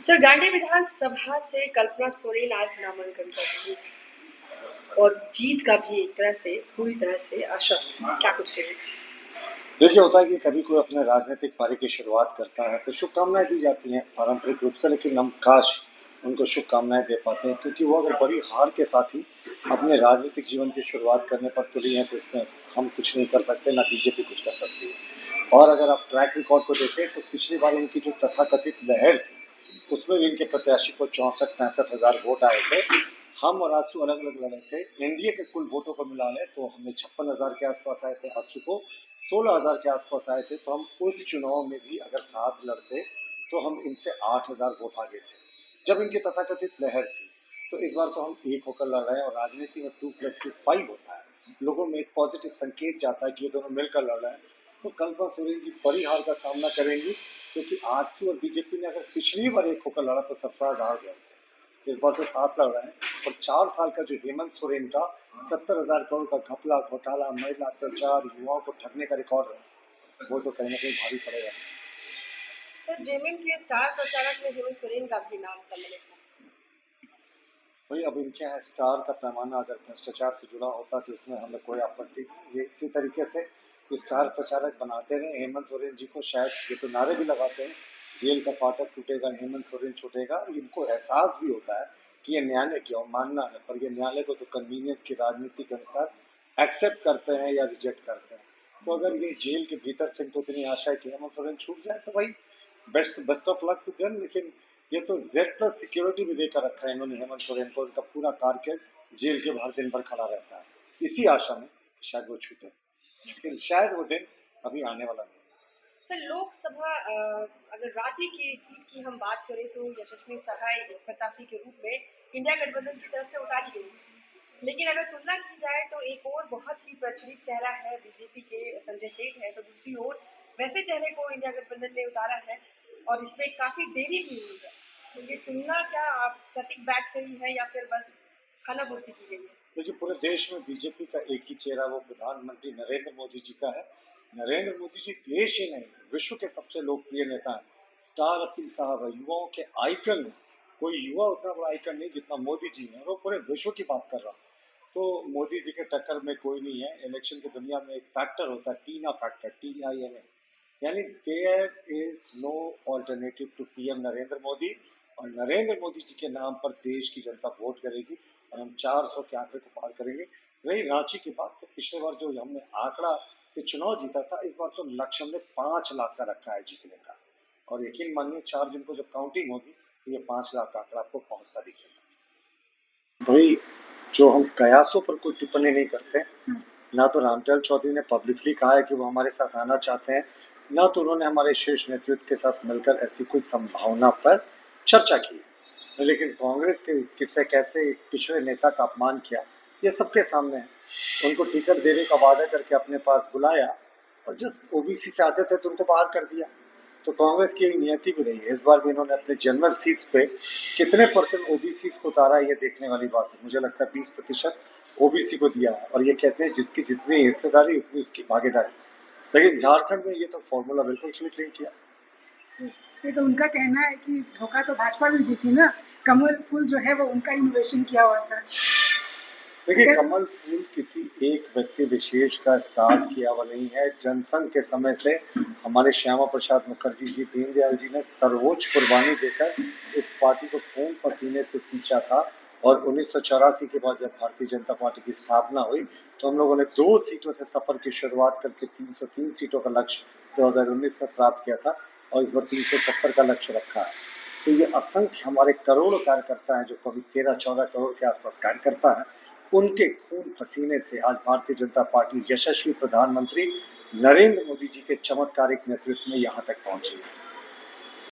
Sir, Gandhi विधानसभा से कल्पना सोरेन आज नामांकन कर रही है और जीत का भी एक तरह से पूरी तरह से आश्वस्त है। क्या कुछ कहेंगे? देखिए, होता है कि कभी कोई अपने राजनीतिक पारी की शुरुआत करता है तो शुभकामनाएं दी जाती हैं पारंपरिक रूप से, लेकिन हम काश उनको शुभकामनाएं दे पाते हैं, क्योंकि वो अगर बड़ी हार के साथ ही अपने राजनीतिक जीवन की शुरुआत करने पर तुली हैं तो इसमें हम कुछ नहीं कर सकते, ना बीजेपी कुछ कर सकती है। और अगर आप ट्रैक रिकॉर्ड को देखें तो पिछली बार इनकी जो तथाकथित लहर थी उसमें भी इनके प्रत्याशी को 64-65 हज़ार वोट आए थे। हम और आजसू अलग अलग लड़े थे। एनडीए के कुल वोटों को मिला लें तो हमें 56,000 के आसपास आए थे, आजसू को 16,000 के आसपास आए थे। तो हम उस चुनाव में भी अगर साथ लड़ते तो हम इनसे 8,000 वोट आगे थे जब इनकी तथाकथित लहर थी। तो इस बार तो हम एक होकर लड़ रहे हैं और राजनीति में 2+2 5 होता है। लोगों में एक पॉजिटिव संकेत जाता है कि ये दोनों मिलकर लड़ रहे हैं। तो कल्पना सोरेन जी बड़ी हार का सामना करेंगी, क्योंकि आजसू और बीजेपी ने अगर पिछली बार एक होकर लड़ा तो सरफराज हार गए। इस बार तो साथ लड़ रहे हैं। और 4 साल का जो हेमंत सोरेन का 70,000 करोड़ का घपला, घोटाला, महिला अत्याचार, युवाओं को ठगने का रिकॉर्ड है, वो तो कहीं ना कहीं भारी पड़ेगा। सर, जेएमएम के स्टार प्रचारक में हेमंत सोरेन का भी नाम सम्मिलित है। भाई, अब इनके यहाँ स्टार का पैमाना अगर भ्रष्टाचार से जुड़ा होता तो इसमें हमें कोई आपत्ति नहीं। ये इसी तरीके से स्टार प्रचारक बनाते रहे हेमंत सोरेन जी को। शायद ये तो नारे भी लगाते हैं, जेल का फाटक टूटेगा, हेमंत सोरेन छूटेगा। इनको एहसास भी होता है कि ये न्यायालय की अवमानना है, पर ये न्यायालय को तो कन्वीनियंस की राजनीति के अनुसार एक्सेप्ट करते हैं या रिजेक्ट करते हैं। तो अगर ये जेल के भीतर से इनको इतनी आशा है कि हेमंत सोरेन छूट जाए तो भाई best of luck to them. लेकिन ये तो Z+ सिक्योरिटी भी देकर रखा है इन्होंने हेमंत सोरेन को। उनका पूरा कारकेड जेल के बाहर दिन भर खड़ा रहता है, इसी आशा में शायद वो छूटे, लेकिन शायद वो दिन अभी आने वाला नहीं। सर, लोकसभा अगर रांची की सीट की हम बात करें तो यशस्वी सहाय एक प्रत्याशी के रूप में इंडिया गठबंधन की तरफ से उतारी गई, लेकिन अगर तुलना की जाए तो एक और बहुत ही प्रचलित चेहरा है बीजेपी के संजय सेठ है, तो दूसरी ओर वैसे चेहरे को इंडिया गठबंधन ने उतारा है और इसमें काफी देरी भी हुई है। तो ये तुलना क्या आप सटीक बैठ रही है या फिर बस खाना पूर्ति की गई है? देखिए, पूरे देश में बीजेपी का एक ही चेहरा, वो प्रधानमंत्री नरेंद्र मोदी जी का है। नरेंद्र मोदी जी देश ही नहीं विश्व के सबसे लोकप्रिय नेता है। स्टार अपील साहब है, युवाओं के आइकन है। कोई युवा उतना बड़ा आइकन नहीं जितना मोदी जी है, वो पूरे विश्व की बात कर रहा हूँ। तो मोदी जी के टक्कर में कोई नहीं है। इलेक्शन की दुनिया में एक फैक्टर होता है, टीना फैक्टर, TINA, यानी there is no alternative to PM Narendra Modi. और नरेंद्र मोदी जी के नाम पर देश की जनता वोट करेगी और हम 400 के आंकड़े को पार करेंगे। रही रांची की बात, तो पिछले बार जो हमने आंकड़ा से चुनाव जीता था, इस बार तो लक्ष्य हमने 5 लाख का रखा है जीतने का। और यकीन मानिए 4 जून को जब काउंटिंग होगी तो ये 5 लाख का आंकड़ा आपको पहुंचता दिखेगा। भाई, जो हम कयासों पर कोई टिप्पणी नहीं करते, ना तो रामचंद्र चौधरी ने पब्लिकली कहा है कि वो हमारे साथ आना चाहते हैं, ना तो उन्होंने हमारे शीर्ष नेतृत्व के साथ मिलकर ऐसी कोई संभावना पर चर्चा की है। लेकिन कांग्रेस के किससे कैसे एक पिछड़े नेता का अपमान किया, ये सबके सामने है। उनको टिकट देने का वादा करके अपने पास बुलाया और जिस OBC से आते थे तो उनको बाहर कर दिया। तो कांग्रेस की एक नियति भी रही है। इस बार भी इन्होंने अपने जनरल सीट्स पे कितने परसेंट OBC को उतारा, ये देखने वाली बात है। मुझे लगता है 20% OBC को दिया है और ये कहते हैं जिसकी जितनी हिस्सेदारी उतनी उसकी भागीदारी। लेकिन झारखंड में ये तो फॉर्मूला बिल्कुल क्लिक नहीं किया। ये तो उनका कहना है कि धोखा तो भाजपा भी दी थी ना, कमल फूल जो है वो उनका इनोवेशन किया हुआ था। देखिए, कमल फूल किसी एक व्यक्ति विशेष का स्टार्ट किया हुआ नहीं है। जनसंघ के समय से हमारे श्यामा प्रसाद मुखर्जी जी, दीनदयाल जी ने सर्वोच्च कुर्बानी देकर इस पार्टी को खून पसीने से सींचा था। और 1984 के बाद जब भारतीय जनता पार्टी की स्थापना हुई तो हम लोगों ने 2 सीटों से सफर की शुरुआत करके 303 सीटों का लक्ष्य 2019 में प्राप्त किया था और इस बार 370 का लक्ष्य रखा है। तो ये असंख्य हमारे करोड़ों कार्यकर्ता हैं, जो कभी 13-14 करोड़ के आसपास कार्यकर्ता है, उनके खून पसीने से आज भारतीय जनता पार्टी यशस्वी प्रधानमंत्री नरेंद्र मोदी जी के चमत्कारिक नेतृत्व में यहाँ तक पहुंची है।